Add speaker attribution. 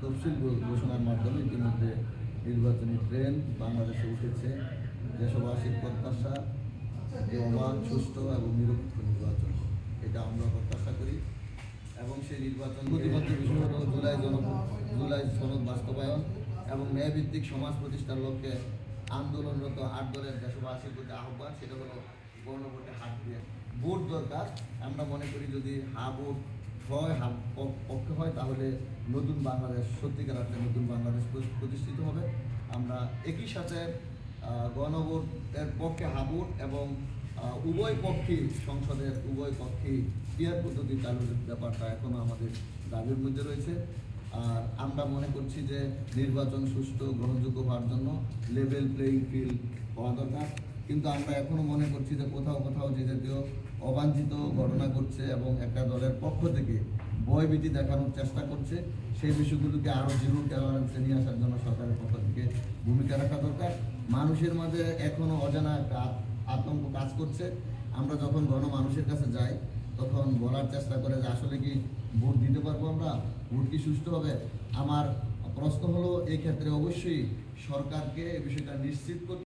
Speaker 1: তফসিল ঘোষণার মাধ্যমে ইতিমধ্যে নির্বাচনী ট্রেন বাংলাদেশে উঠেছে। দেশবাসীর প্রত্যাশা যে অবাধ, সুষ্ঠু এবং নিরপেক্ষ নির্বাচন, এটা আমরা প্রত্যাশা করি। এবং সেই নির্বাচন প্রতিপত্তি বিষয় হল জুলাই সনদ বাস্তবায়ন এবং ন্যায়ভিত্তিক সমাজ প্রতিষ্ঠার লক্ষ্যে আন্দোলনরত 8 দলের দেশবাসীর প্রতি আহ্বান, সেটা হলো গণভোটে হাত দিয়ে ভোট দরকার। আমরা মনে করি যদি ভোট হয়, পক্ষে হয়, তাহলে নতুন বাংলাদেশ, সত্যিকার অর্থে নতুন বাংলাদেশ প্রতিষ্ঠিত হবে। আমরা একই সাথে গণভোটের পক্ষে ভোট এবং উভয় পক্ষেই, সংসদের উভয় পক্ষেই পিয়ার পদ্ধতি চালুর ব্যাপারটা এখনও আমাদের দাবির মধ্যে রয়েছে। আর আমরা মনে করছি যে নির্বাচন সুষ্ঠু, গ্রহণযোগ্য হওয়ার জন্য লেভেল প্লেয়িং ফিল্ড হওয়া দরকার। কিন্তু আমরা এখনও মনে করছি যে কোথাও যে জাতীয় অবাঞ্ছিত ঘটনা ঘটছে এবং একটা দলের পক্ষ থেকে ভয়ভীতি দেখানোর চেষ্টা করছে, সেই বিষয়গুলোকে আরও জিরো টলারেন্সে নিয়ে আসার জন্য সরকারের পক্ষ থেকে ভূমিকা রাখা দরকার। মানুষের মাঝে এখনও অজানা একটা আতঙ্ক কাজ করছে। আমরা যখন মানুষের কাছে যাই তখন বলার চেষ্টা করে যে আসলে কি ভোট দিতে পারবো, আমরা ভোট কি সুষ্ঠু হবে। আমার প্রশ্ন হলো, এই ক্ষেত্রে অবশ্যই সরকারকে এই বিষয়টা নিশ্চিত করতে